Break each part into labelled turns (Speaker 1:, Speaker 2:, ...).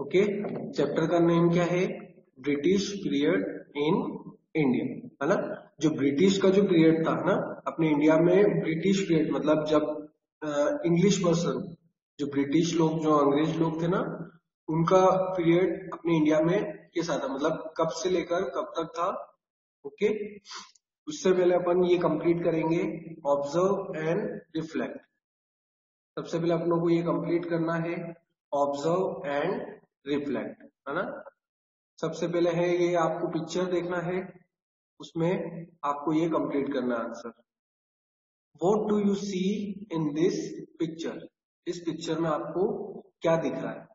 Speaker 1: Okay, chapter का name क्या है? ब्रिटिश पीरियड इन इंडिया, है ना। जो ब्रिटिश का जो पीरियड था ना अपने इंडिया में, ब्रिटिश पीरियड मतलब जब इंग्लिश पर्सन, जो ब्रिटिश लोग, जो अंग्रेज लोग थे ना, उनका पीरियड अपने इंडिया में कैसा था, मतलब कब से लेकर कब तक था। ओके, उससे पहले अपन ये कंप्लीट करेंगे, ऑब्जर्व एंड रिफ्लेक्ट। सबसे पहले अपनों को ये कंप्लीट करना है, ऑब्जर्व एंड रिफ्लेक्ट, है ना। सबसे पहले है ये, आपको पिक्चर देखना है, उसमें आपको ये कंप्लीट करना है answer. What do you see in this picture? इस पिक्चर में आपको क्या दिख रहा है?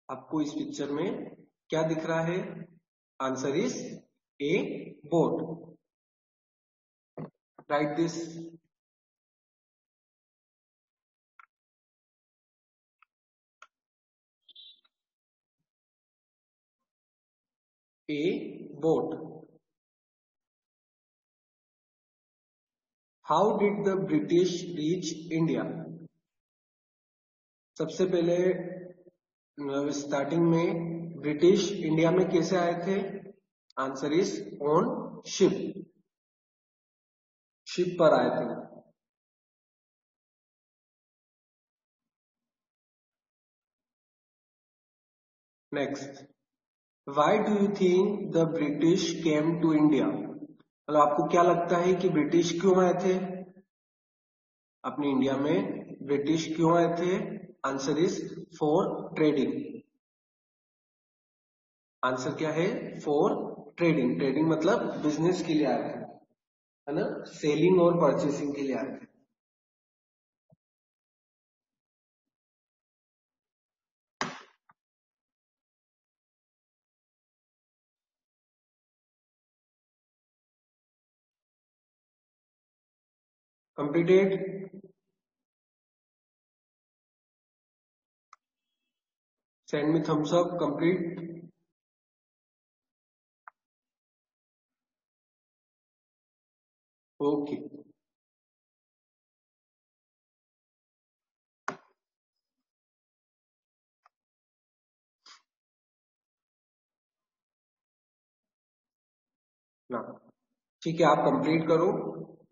Speaker 1: आपको इस पिक्चर में क्या दिख रहा है? Answer is a boat. Right this. A boat. How did the British reach India? सबसे पहले स्टार्टिंग में ब्रिटिश इंडिया में कैसे आए थे? Answer is on ship. Ship पर आए थे। Next, why do you think the British came to India? मतलब आपको क्या लगता है कि ब्रिटिश क्यों आए थे अपनी इंडिया में? ब्रिटिश क्यों आए थे? Answer is for trading. Answer क्या है? For trading. ट्रेडिंग मतलब बिजनेस के लिए आए थे, है ना, सेलिंग और परचेसिंग के लिए आए थे। Completed? Send me thumbs up. Complete? Okay. ना, ठीक है, आप कंप्लीट करो।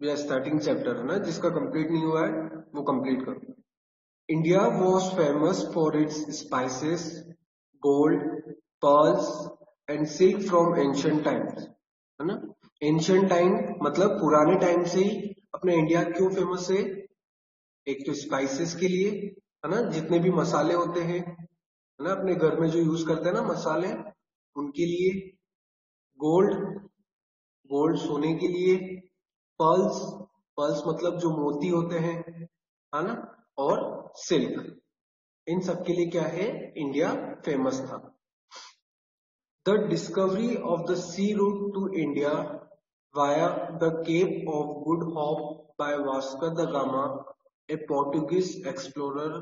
Speaker 1: या स्टार्टिंग चैप्टर है ना, जिसका कंप्लीट नहीं हुआ है वो कंप्लीट करो। India was famous for its spices, gold, pearls and silk from ancient times, है ना। एंशियंट टाइम मतलब पुराने टाइम से ही अपना इंडिया क्यों फेमस है? एक तो स्पाइसेस के लिए, है ना, जितने भी मसाले होते हैं, है ना, अपने घर में जो यूज करते हैं ना मसाले, उनके लिए। गोल्ड, गोल्ड सोने के लिए। पर्ल्स, पर्ल्स मतलब जो मोती होते हैं, है ना। और सिल्क, इन सब के लिए क्या है, इंडिया फेमस था। The discovery of the sea route to India via the Cape of Good Hope by Vasco da Gama, a Portuguese explorer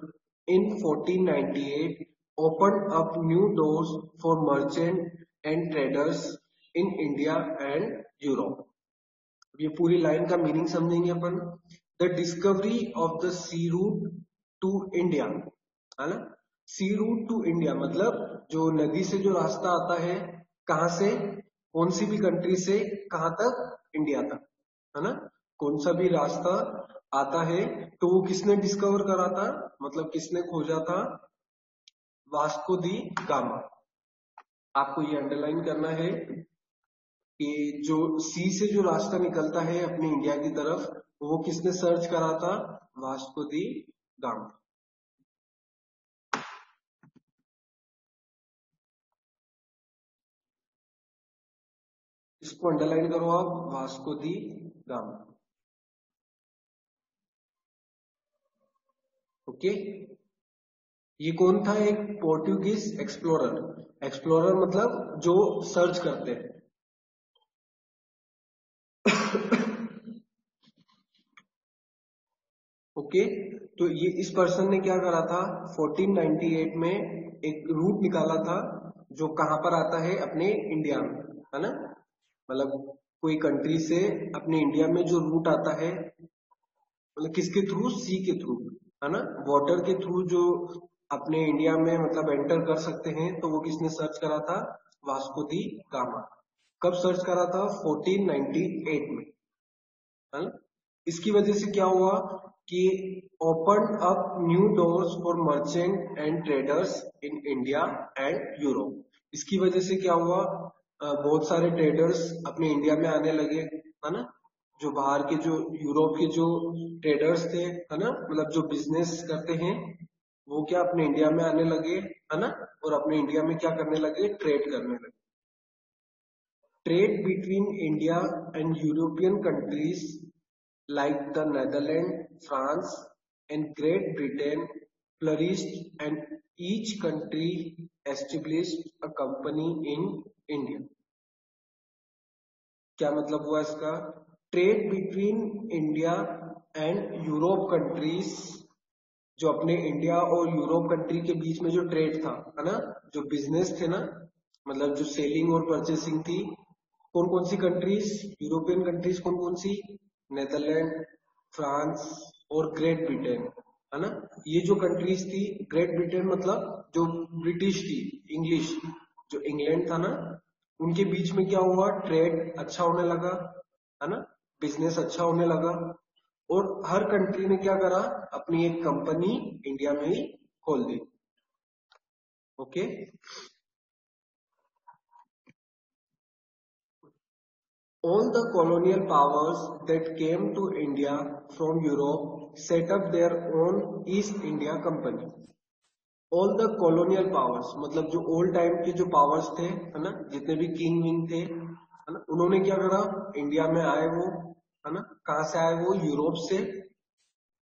Speaker 1: in 1498, opened up new doors for merchants and traders in India and Europe. ये पूरी line का meaning समझेंगे अपन। The discovery of the sea route to India, है ना। सी route to India मतलब जो नदी से जो रास्ता आता है, कहां से, कौन सी भी कंट्री से कहां तक? इंडिया तक, है ना। कौन सा भी रास्ता आता है तो वो किसने डिस्कवर करा था, मतलब किसने खोजा था? वास्को दी गामा। आपको ये अंडरलाइन करना है कि जो सी से जो रास्ता निकलता है अपनी इंडिया की तरफ, वो किसने सर्च करा था? वास्को दी गामा। इसको अंडरलाइन करो आप, वास्को दी गामा। ओके, ये कौन था? एक पोर्टुगीज एक्सप्लोरर। एक्सप्लोरर मतलब जो सर्च करते हैं। ओके, तो ये इस पर्सन ने क्या करा था, 1498 में एक रूट निकाला था जो कहां पर आता है? अपने इंडिया में, है ना। मतलब कोई कंट्री से अपने इंडिया में जो रूट आता है, मतलब किसके थ्रू? सी के थ्रू, है ना, वाटर के थ्रू जो अपने इंडिया में मतलब एंटर कर सकते हैं, तो वो किसने सर्च करा था? वास्को दी गामा। कब सर्च करा था? 1498 में, है ना? इसकी वजह से क्या हुआ कि open up new doors for merchant and traders in India and Europe. इसकी वजह से क्या हुआ, बहुत सारे ट्रेडर्स अपने इंडिया में आने लगे, है ना? जो बाहर के, जो यूरोप के जो ट्रेडर्स थे, है ना, मतलब जो बिजनेस करते हैं, वो क्या अपने इंडिया में आने लगे, है ना? और अपने इंडिया में क्या करने लगे? ट्रेड करने लगे। Trade between India and European countries like the Netherlands, France, and Great Britain flourished, and each country established a company in India. क्या मतलब हुआ इसका? Trade between India and Europe countries, जो अपने इंडिया और यूरोप कंट्री के बीच में जो ट्रेड था, है ना, जो बिजनेस थे ना, मतलब जो सेलिंग और परचेसिंग थी, कौन कौन सी कंट्रीज, यूरोपियन कंट्रीज कौन कौन सी? नेदरलैंड, फ्रांस और ग्रेट ब्रिटेन, है ना? ये जो कंट्रीज थी, ग्रेट ब्रिटेन मतलब जो ब्रिटिश थी, इंग्लिश, जो इंग्लैंड था ना, उनके बीच में क्या हुआ? ट्रेड अच्छा होने लगा, है ना, बिजनेस अच्छा होने लगा। और हर कंट्री ने क्या करा? अपनी एक कंपनी इंडिया में ही खोल दी। Okay. All the colonial powers that came to India from Europe set up their own East India Company. All the colonial powers मतलब जो ओल्ड टाइम के जो पावर्स थे, है ना, जितने भी किंग विंग थे, है ना, उन्होंने क्या करा? इंडिया में आए वो, है ना, कहाँ से आए वो? यूरोप से।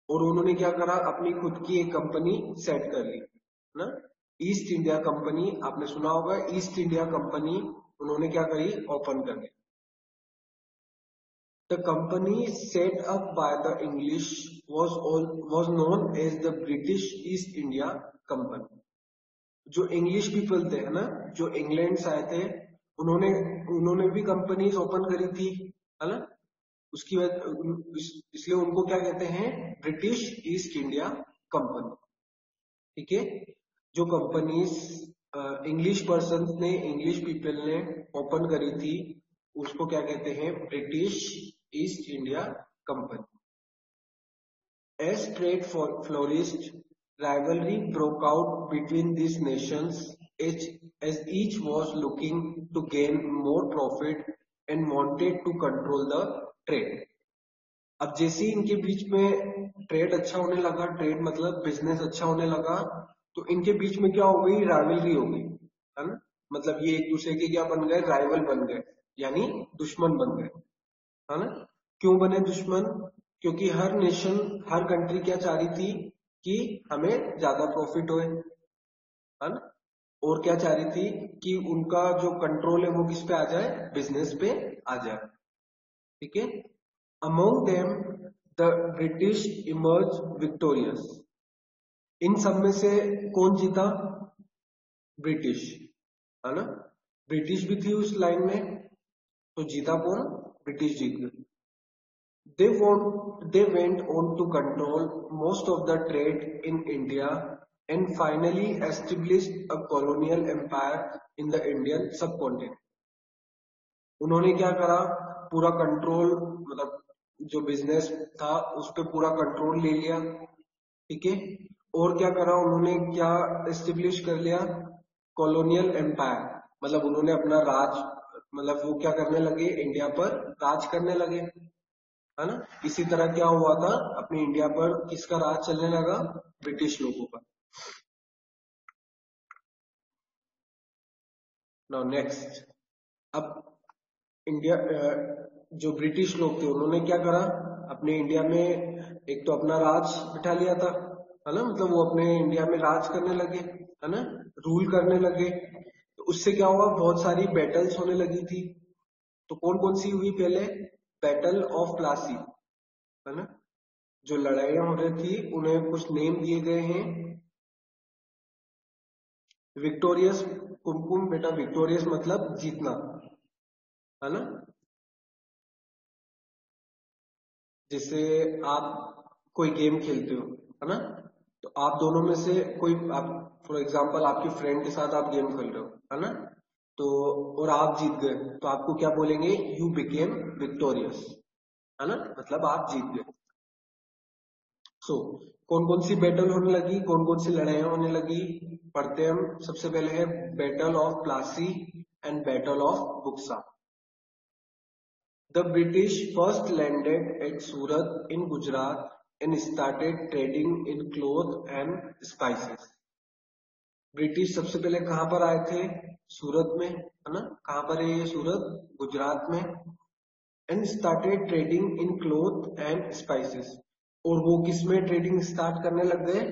Speaker 1: और उन्होंने क्या करा? अपनी खुद की एक कंपनी सेट कर ली, है ना? ईस्ट इंडिया कंपनी, आपने सुना होगा, ईस्ट इंडिया कंपनी उन्होंने क्या करी? ओपन कर ली। The company set up by the English was known as the British East India Company. जो इंग्लिश पीपल थे, है ना, जो इंग्लैंड से आए थे, उन्होंने उन्होंने भी कंपनीज ओपन करी थी, है ना? उसकी वजह इसलिए उनको क्या कहते हैं? British east India company. ठीक है। जो कंपनीज इंग्लिश पर्सन ने, इंग्लिश पीपल ने ओपन करी थी, उसको क्या कहते हैं? British east India company. As trade flourished, rivalry broke out between these nations as each was looking to gain more profit and wanted to control the trade. अब जैसे ही इनके बीच में ट्रेड अच्छा होने लगा, ट्रेड मतलब बिजनेस अच्छा होने लगा, तो इनके बीच में क्या हो गई? राइवलरी हो गई, है ना? मतलब ये एक दूसरे के क्या बन गए? राइवल बन गए, यानी दुश्मन बन गए, है ना? क्यों बने दुश्मन? क्योंकि हर नेशन, हर कंट्री क्या चाह रही थी? कि हमें ज्यादा प्रॉफिट होए, है ना? और क्या चाह रही थी? कि उनका जो कंट्रोल है वो किस पे आ जाए? बिजनेस पे आ जाए। ठीक है। Among them the British emerge victorious. इन सब में से कौन जीता? ब्रिटिश, है ना? ब्रिटिश भी थी उस लाइन में, तो जीता कौन? ब्रिटिश जीत गए। They went on to control most of the trade in India and finally established a colonial empire in the Indian subcontinent. उन्होंने क्या करा? पूरा कंट्रोल, मतलब जो बिजनेस था उस पर पूरा कंट्रोल ले लिया। ठीक है। और क्या करा उन्होंने? क्या एस्टेब्लिश कर लिया? कॉलोनियल एम्पायर, मतलब उन्होंने अपना राज, मतलब वो क्या करने लगे? इंडिया पर राज करने लगे, है ना? इसी तरह क्या हुआ था? अपने इंडिया पर किसका राज चलने लगा? ब्रिटिश लोगों का। नाउ नेक्स्ट, अब इंडिया, जो ब्रिटिश लोग थे उन्होंने क्या करा? अपने इंडिया में एक तो अपना राज बिठा लिया था, है ना, मतलब वो अपने इंडिया में राज करने लगे, है ना, रूल करने लगे। तो उससे क्या हुआ? बहुत सारी बैटल्स होने लगी थी। तो कौन कौन सी हुई पहले? बैटल ऑफ प्लासी, है ना, जो लड़ाइयां हो रही थी उन्हें कुछ नेम दिए गए हैं। विक्टोरियस, कुमकुम बेटा, विक्टोरियस मतलब जीतना, है ना? जैसे आप कोई गेम खेलते हो, है ना, तो तो आप दोनों में से कोई, आप फॉर एग्जांपल आपके फ्रेंड के साथ आप गेम खेल रहे हो, है ना, तो और आप जीत गए, तो आपको क्या बोलेंगे, यू बिकेम विक्टोरियस, है ना, मतलब आप जीत गए। सो कौन कौन सी बैटल होने लगी, कौन कौन सी लड़ाइयां होने लगी, पढ़ते हैं हम। सबसे पहले है battle of Plassey and battle of Buxar. The British first landed at Surat in Gujarat and started trading in cloth and spices. British सबसे पहले कहां पर आए थे, सूरत में, है ना, कहां पर है ये सूरत, गुजरात में। And started trading in cloth and spices, और वो किस में ट्रेडिंग स्टार्ट करने लग गए,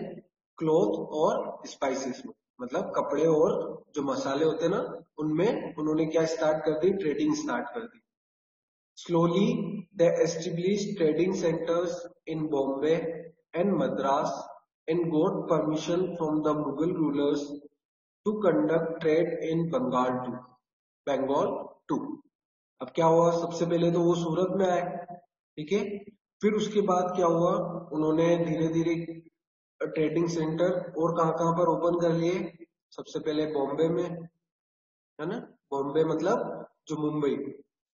Speaker 1: क्लोथ और स्पाइसेस में, मतलब कपड़े और जो मसाले होते हैं ना, उनमें उन्होंने क्या स्टार्ट कर दी, ट्रेडिंग स्टार्ट कर दी। Slowly, they established trading centers in Bombay and Madras and got permission from the Mughal rulers to conduct trade in Bengal too. Bengal too. अब क्या हुआ, सबसे पहले तो वो सूरत में आए, ठीक है, फिर उसके बाद क्या हुआ, उन्होंने धीरे धीरे ट्रेडिंग सेंटर और कहाँ पर ओपन कर लिए, सबसे पहले बॉम्बे में, है ना, बॉम्बे मतलब जो मुंबई,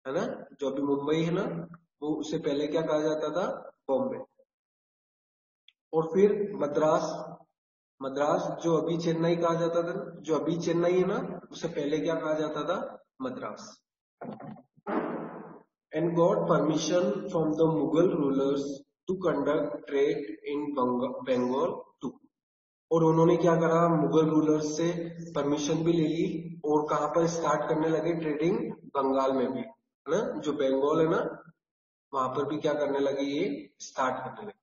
Speaker 1: है ना, जो अभी मुंबई है ना, वो उससे पहले क्या कहा जाता था, बॉम्बे। और फिर मद्रास, मद्रास जो अभी चेन्नई कहा जाता था, जो अभी चेन्नई है ना, उससे पहले क्या कहा जाता था, Madras. And got permission from the Mughal rulers to conduct trade in Bengal too. और उन्होंने क्या करा, मुगल रूलर्स से परमिशन भी ले ली, और कहां पर स्टार्ट करने लगे ट्रेडिंग, बंगाल में भी, है ना, जो बंगाल है ना, वहां पर भी क्या करने लगे, ये स्टार्ट करने लगे।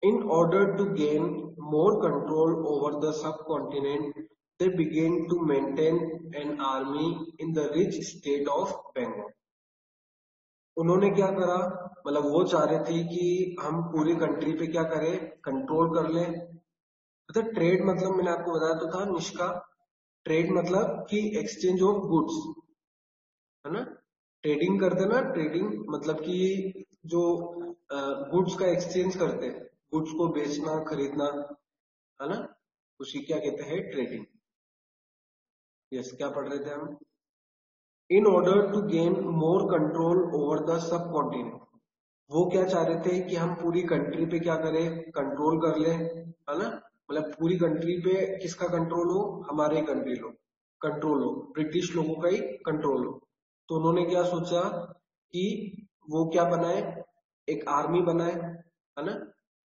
Speaker 1: In order to gain more control over the subcontinent, they began to maintain an army in the rich state of Bengal. उन्होंने क्या करा, मतलब वो चाह रहे थे कि हम पूरी कंट्री पे क्या करें, कंट्रोल कर लें। मतलब ट्रेड मतलब मैंने आपको बताया तो था निष्का, ट्रेड मतलब कि एक्सचेंज ऑफ गुड्स, है ना, ट्रेडिंग करते ना, ट्रेडिंग मतलब कि जो गुड्स का एक्सचेंज करते हैं, गुड्स को बेचना खरीदना, है ना, उसी क्या कहते हैं, ट्रेडिंग। यस, क्या पढ़ रहे थे हम, in order to gain more control over the subcontinent, वो क्या चाह रहे थे कि हम पूरी कंट्री पे क्या करें, कंट्रोल कर लें, है ना, मतलब पूरी कंट्री पे किसका कंट्रोल हो, हमारे कंट्री लोग कंट्रोल हो, ब्रिटिश लोगों का ही कंट्रोल हो। तो उन्होंने क्या सोचा कि वो क्या बनाए, एक आर्मी बनाए, है ना,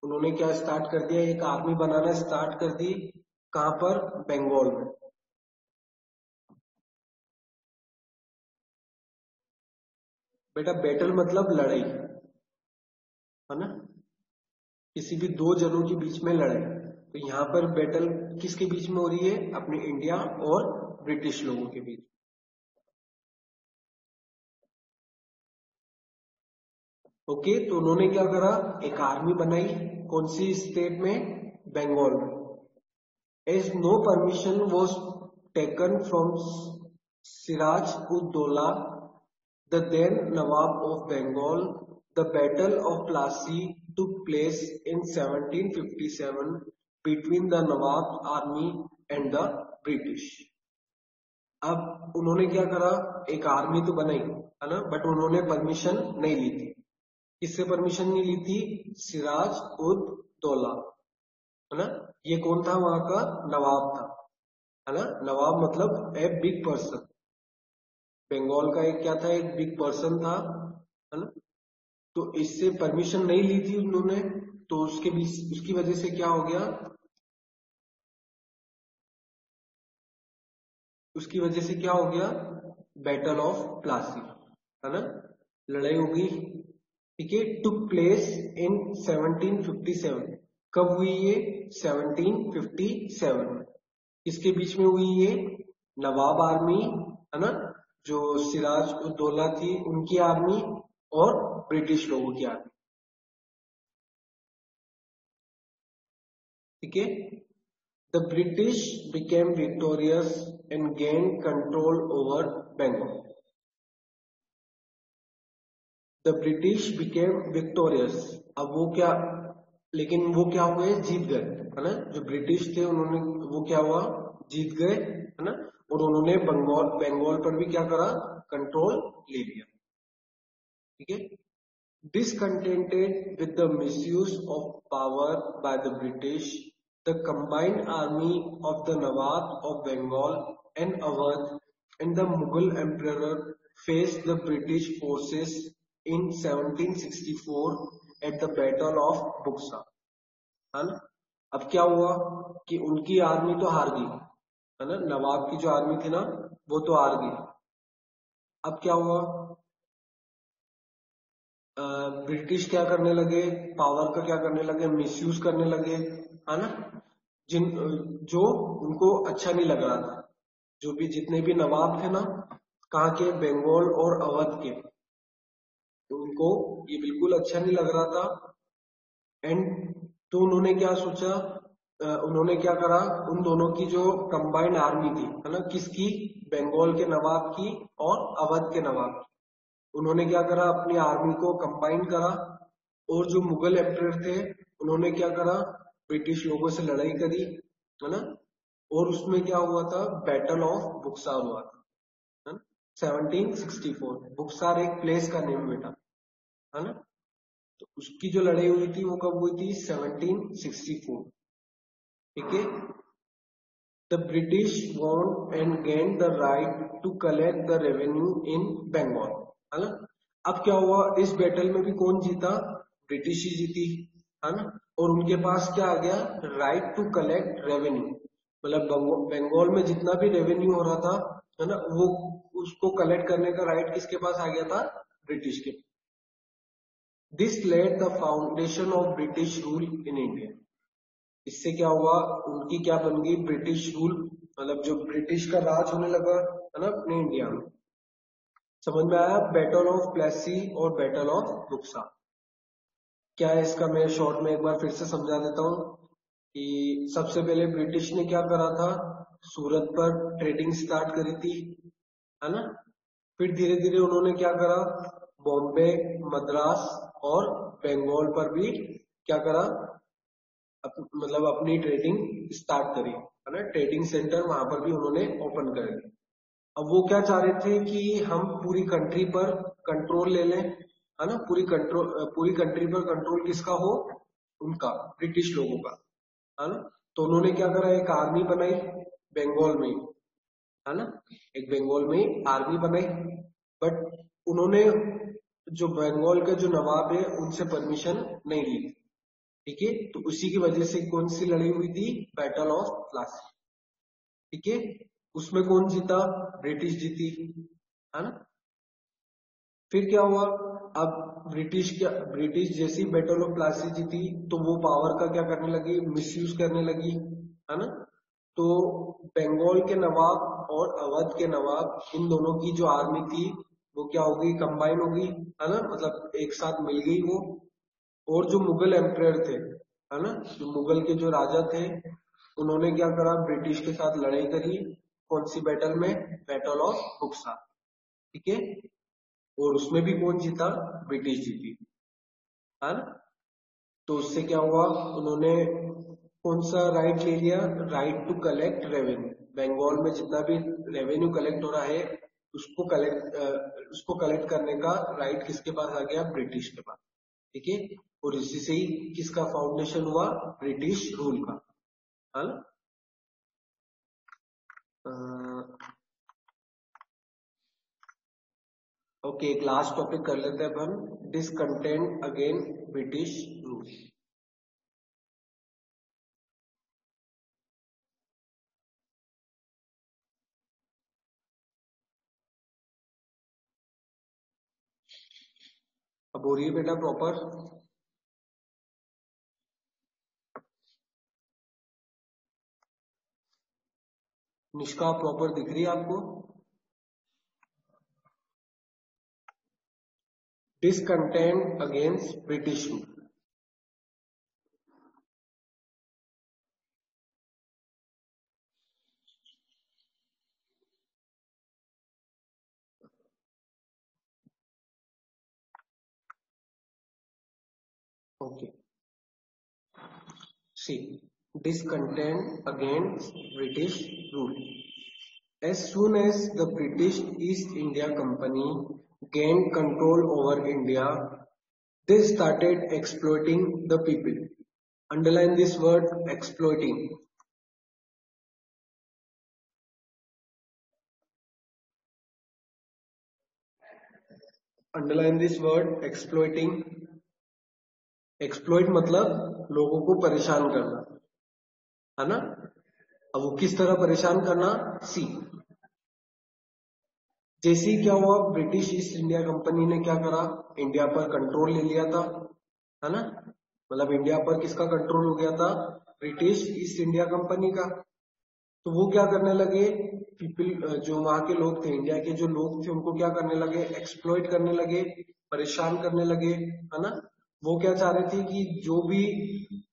Speaker 1: उन्होंने क्या स्टार्ट कर दिया, एक आर्मी बनाना स्टार्ट कर दी, कहां पर, बंगाल में। बेटा बैटल मतलब लड़ाई, है ना, किसी भी दो जनों के बीच में लड़ाई। तो यहाँ पर बैटल किसके बीच में हो रही है, अपने इंडिया और ब्रिटिश लोगों के बीच। ओके, तो उन्होंने क्या करा, एक आर्मी बनाई, कौन सी स्टेट में, बंगाल में। As no permission was taken from Siraj ud Daulah, the then Nawab of Bengal, the Battle of Plassey took place in 1757 between the Nawab's army and the British. अब उन्होंने क्या करा, एक आर्मी तो बनाई, है ना, बट उन्होंने परमिशन नहीं ली थी, किससे परमिशन नहीं ली थी, सिराज उद दौला, है ना, ये कौन था, वहां का नवाब था, है ना, नवाब मतलब ए बिग पर्सन, बंगाल का एक क्या था, एक बिग पर्सन था, है ना, तो इससे परमिशन नहीं ली थी उन्होंने, तो उसके बीच उसकी वजह से क्या हो गया, उसकी वजह से क्या हो गया, बैटल ऑफ प्लासी, है ना, लड़ाई होगी, ठीक है, टुक प्लेस इन 1757। कब हुई ये, 1757 में। किसके बीच में हुई ये, नवाब आर्मी, है ना, जो सिराज उद दौला थी उनकी आर्मी, और ब्रिटिश लोगों की आर्मी, ठीक है। The British became victorious and gained control over Bengal. The British became victorious. अब वो क्या लेकिन वो क्या हुए, जीत गए, है ना। जो ब्रिटिश थे उन्होंने, वो क्या हुआ, जीत गए, है ना। और उन्होंने बंगाल बंगाल पर भी क्या करा, कंट्रोल ले लिया। ठीक है। Discontented with the misuse of power by the British, the combined army of the Nawab of Bengal and Awadh and the Mughal emperor faced the British forces in 1764 at the Battle of Buxa, है ना। अब क्या हुआ कि उनकी army तो हार गई, है ना, नवाब की जो आर्मी थी ना वो तो हार गई। अब क्या हुआ, ब्रिटिश क्या करने लगे, पावर का क्या करने लगे, मिसयूज करने लगे, है ना। जिन जो उनको अच्छा नहीं लग रहा था, जो भी जितने भी नवाब थे ना, कहाँ के, बंगाल और अवध के, तो उनको ये बिल्कुल अच्छा नहीं लग रहा था। एंड तो उन्होंने क्या सोचा, उन्होंने क्या करा, उन दोनों की जो कंबाइंड आर्मी थी, है ना, किसकी, बंगाल के नवाब की और अवध के नवाब की, उन्होंने क्या करा, अपनी आर्मी को कंबाइन करा। और जो मुगल एम्परर थे उन्होंने क्या करा, ब्रिटिश लोगों से लड़ाई करी, है ना। और उसमें क्या हुआ था, बैटल ऑफ बुक्सार हुआ था, है ना। 1764, बुक्सार एक प्लेस का नेम बेटा, है ना। तो उसकी जो लड़ाई हुई थी वो कब हुई थी, 1764। ठीक है। The British won and gained the right to collect the revenue in Bengal, है ना। अब क्या हुआ, इस बैटल में भी कौन जीता, ब्रिटिश ही जीती, है ना। और उनके पास क्या आ गया, राइट टू कलेक्ट रेवेन्यू, मतलब बंगाल में जितना भी रेवेन्यू हो रहा था, है ना, वो उसको कलेक्ट करने का राइट किसके पास आ गया था, ब्रिटिश के। This led the foundation of British rule in India. इससे क्या हुआ, उनकी क्या बन गई, ब्रिटिश रूल, मतलब जो ब्रिटिश का राज होने लगा, है ना, अपने इंडिया में। समझ में आया, बैटल ऑफ प्लेसी और बैटल ऑफ बुक्सा क्या है इसका, मैं शॉर्ट में एक बार फिर से समझा देता हूँ कि सबसे पहले ब्रिटिश ने क्या करा था, सूरत पर ट्रेडिंग स्टार्ट करी थी, है ना। फिर धीरे धीरे उन्होंने क्या करा, बॉम्बे, मद्रास और बंगाल पर भी क्या करा, मतलब अपनी ट्रेडिंग स्टार्ट करी, है ना। ट्रेडिंग सेंटर वहां पर भी उन्होंने ओपन कर दिए। अब वो क्या चाह रहे थे कि हम पूरी कंट्री पर कंट्रोल ले लें, है ना। पूरी कंट्री पर कंट्रोल किसका हो, उनका, ब्रिटिश लोगों का, है ना। तो उन्होंने क्या करा, एक आर्मी बनाई बंगाल में, है ना। एक बंगाल में आर्मी बनाई, बट उन्होंने जो बंगाल का जो नवाब है उनसे परमिशन नहीं ली। ठीक है। तो उसी की वजह से कौन सी लड़ाई हुई थी, बैटल ऑफ प्लासी। ठीक है। उसमें कौन जीता, ब्रिटिश जीती, है ना। फिर क्या हुआ, अब ब्रिटिश जैसी बैटल ऑफ प्लासी जीती तो वो पावर का क्या करने लगी, मिसयूज करने लगी, है ना। तो बंगाल के नवाब और अवध के नवाब, इन दोनों की जो आर्मी थी वो क्या हो गई, कंबाइन हो गई, है ना, मतलब एक साथ मिल गई वो। और जो मुगल एम्पायर थे, है ना, जो मुगल के जो राजा थे, उन्होंने क्या करा, ब्रिटिश के साथ लड़ाई करी, कौन सी बैटल में, बैटल ऑफ बुक्सा। ठीक है। और उसमें भी कौन जीता, ब्रिटिश जीती, है ना। तो उससे क्या हुआ, उन्होंने कौन सा राइट ले लिया, right to collect revenue. Bengal में जितना भी रेवेन्यू कलेक्ट हो रहा है उसको कलेक्ट करने का राइट किसके पास आ गया, ब्रिटिश के पास। ठीक है। और इसी से ही किसका फाउंडेशन हुआ, ब्रिटिश रूल का, है ना। ओके, एक लास्ट टॉपिक कर लेते हैं अपन, डिसकंटेंट अगेन ब्रिटिश रूल। अब हो रही है बेटा प्रॉपर, निष्का प्रॉपर दिख रही है आपको, discontent against British rule. Okay. See, discontent against British rule. As soon as the British East India Company gained control over India, they started exploiting the people. Underline this word, exploiting. Underline this word, exploiting. Exploit मतलब लोगों को परेशान करना, है ना। अब वो किस तरह परेशान करना, सी। जैसे ही क्या हुआ, ब्रिटिश ईस्ट इंडिया कंपनी ने क्या करा, इंडिया पर कंट्रोल ले लिया था, है ना। मतलब इंडिया पर किसका कंट्रोल हो गया था, ब्रिटिश ईस्ट इंडिया कंपनी का। तो वो क्या करने लगे, पीपल जो वहां के लोग थे, इंडिया के जो लोग थे, उनको क्या करने लगे, एक्सप्लॉइट करने लगे, परेशान करने लगे, है ना। वो क्या चाह रहे थे कि जो भी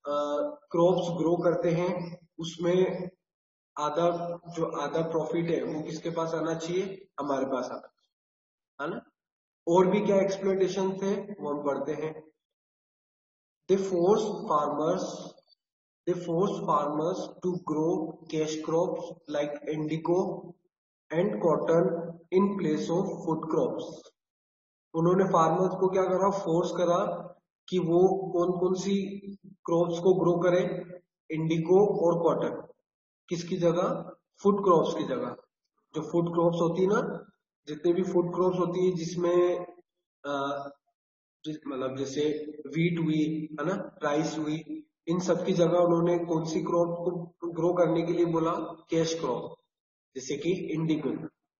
Speaker 1: क्रॉप्स ग्रो करते हैं उसमें आधा आधा प्रॉफिट है वो किसके पास आना चाहिए, हमारे पास आना, है ना। और भी क्या एक्सप्लॉइटेशन थे वो हम पढ़ते हैं। They force farmers They force farmers to grow cash crops like indigo and cotton in place of food crops. उन्होंने फार्मर्स को क्या करा, फोर्स करा कि वो कौन कौन सी क्रॉप्स को ग्रो करे, इंडिगो और कॉटन, किसकी जगह, फूड क्रॉप्स की जगह। जो फूड क्रॉप्स होती है ना, जितने भी फूड क्रॉप्स होती है जिसमें मतलब जैसे वीट हुई, है ना, राइस हुई, इन सब की जगह उन्होंने कौन सी क्रॉप को ग्रो करने के लिए बोला, कैश क्रॉप। जैसे कि इंडिगो,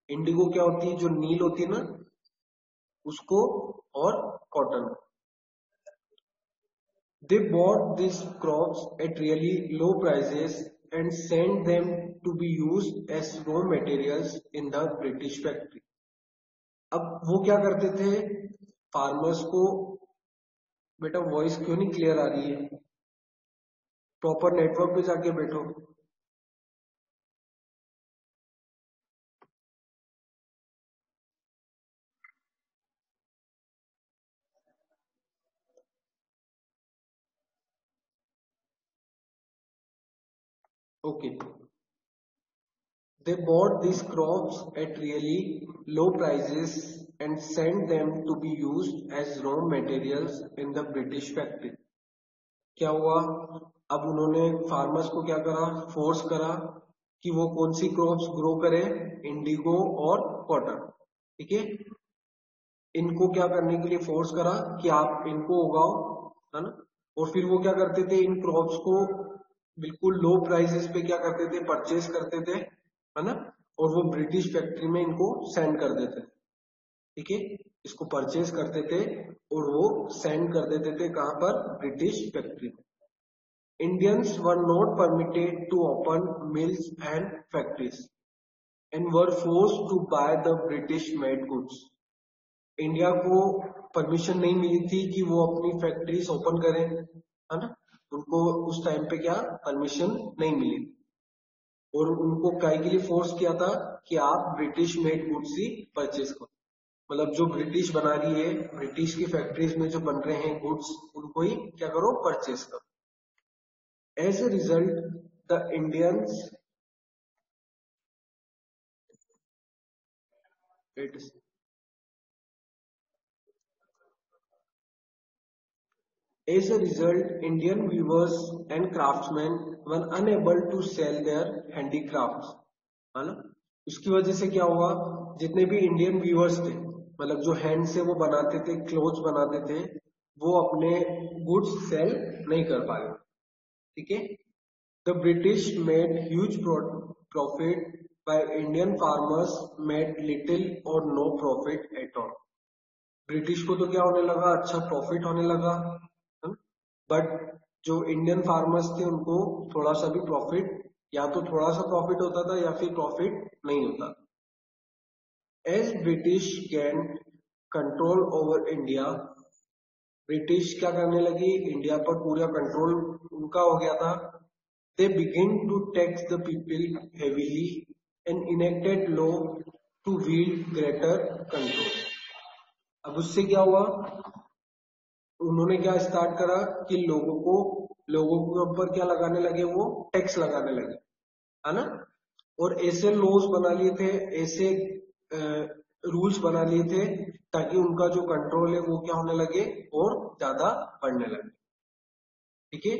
Speaker 1: इंडिगो क्या होती है, जो नील होती है ना उसको, और cotton. They bought these crops at really low prices and sent them to be used as raw materials in the British factory. अब वो क्या करते थे, फार्मर्स को, बेटा वॉइस क्यों नहीं क्लियर आ रही है, प्रॉपर नेटवर्क पे जाके बैठो। Okay, they bought these crops at really low prices and sent them to be used as raw materials in the British factory. क्या हुआ, अब उन्होंने फार्मर्स को क्या करा, फोर्स करा कि वो कौन सी क्रॉप्स ग्रो करे, इंडिगो और कॉटन, ठीक है। इनको क्या करने के लिए फोर्स करा कि आप इनको उगाओ, है ना। और फिर वो क्या करते थे, इन क्रॉप्स को बिल्कुल लो प्राइसेस पे क्या करते थे, परचेज करते थे, है ना। और वो ब्रिटिश फैक्ट्री में इनको सेंड कर देते थे, ठीक है। इसको परचेज करते थे और वो सेंड कर देते थे कहां पर, ब्रिटिश फैक्ट्री में। Indians were not permitted to open mills and factories and were forced to buy the British made goods. India को परमिशन नहीं मिली थी कि वो अपनी फैक्ट्रीज ओपन करें, है ना। उनको उस टाइम पे क्या परमिशन नहीं मिली, और उनको काय के लिए फोर्स किया था कि आप ब्रिटिश मेड गुड्स ही परचेज करो। मतलब जो ब्रिटिश बना रही है, ब्रिटिश की फैक्ट्रीज में जो बन रहे हैं गुड्स, उनको ही क्या करो, परचेज करो। As a result, the Indians, as a result, Indian weavers and craftsmen were unable to sell their handicrafts, है ना। उसकी वजह से क्या हुआ, जितने भी इंडियन वीवर्स थे, मतलब जो हैंड से वो बनाते थे, क्लोथ्स बनाते थे, वो अपने गुड्स सेल नहीं कर पाए, ठीक है। The British made huge profit while Indian farmers made little or no profit at all. British को तो क्या होने लगा, अच्छा प्रॉफिट होने लगा, बट जो इंडियन फार्मर्स थे उनको थोड़ा सा भी प्रॉफिट, या तो थोड़ा सा प्रॉफिट होता था या फिर प्रॉफिट नहीं होता। As British gain control over India, British क्या करने लगी, इंडिया पर पूरा कंट्रोल उनका हो गया था। They began to tax the people heavily and enacted law to wield greater control. अब उससे क्या हुआ, उन्होंने क्या स्टार्ट करा कि लोगों के ऊपर क्या लगाने लगे, वो टैक्स लगाने लगे, है ना। और ऐसे लॉज बना लिए थे, ऐसे रूल्स बना लिए थे ताकि उनका जो कंट्रोल है वो क्या होने लगे, और ज्यादा बढ़ने लगे। ठीक है,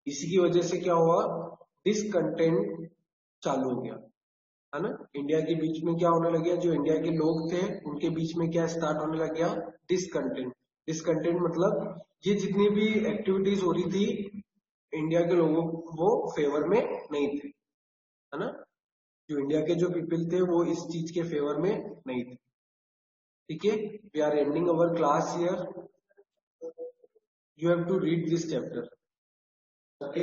Speaker 1: इसी की वजह से क्या हुआ, डिसकंटेंट चालू हो गया, है ना। इंडिया के बीच में क्या होने लग गया, जो इंडिया के लोग थे उनके बीच में क्या स्टार्ट होने लग गया, डिसकंटेंट। डिसकंटेंट मतलब ये जितनी भी एक्टिविटीज हो रही थी इंडिया के लोगों, वो फेवर में नहीं थे, है ना। जो इंडिया के जो पीपल थे वो इस चीज के फेवर में नहीं थे। ठीक है, we are ending our class here, you have to read this chapter. Okay,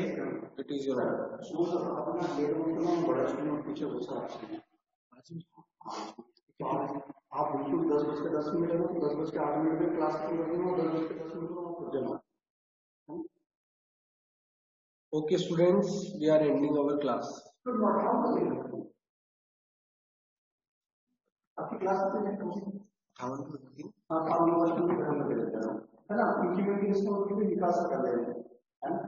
Speaker 1: it is your. आप बिल्कुल 10 बज के 10 मिनट है तो 10 बज के 8 मिनट में क्लास खत्म कर देना, 10 बज के 10 मिनट में आप जाना। Okay students, we are ending our class. आपकी क्लास हाँ, है ना, इंक्रीमेंट निकाल सकते हैं, है ना।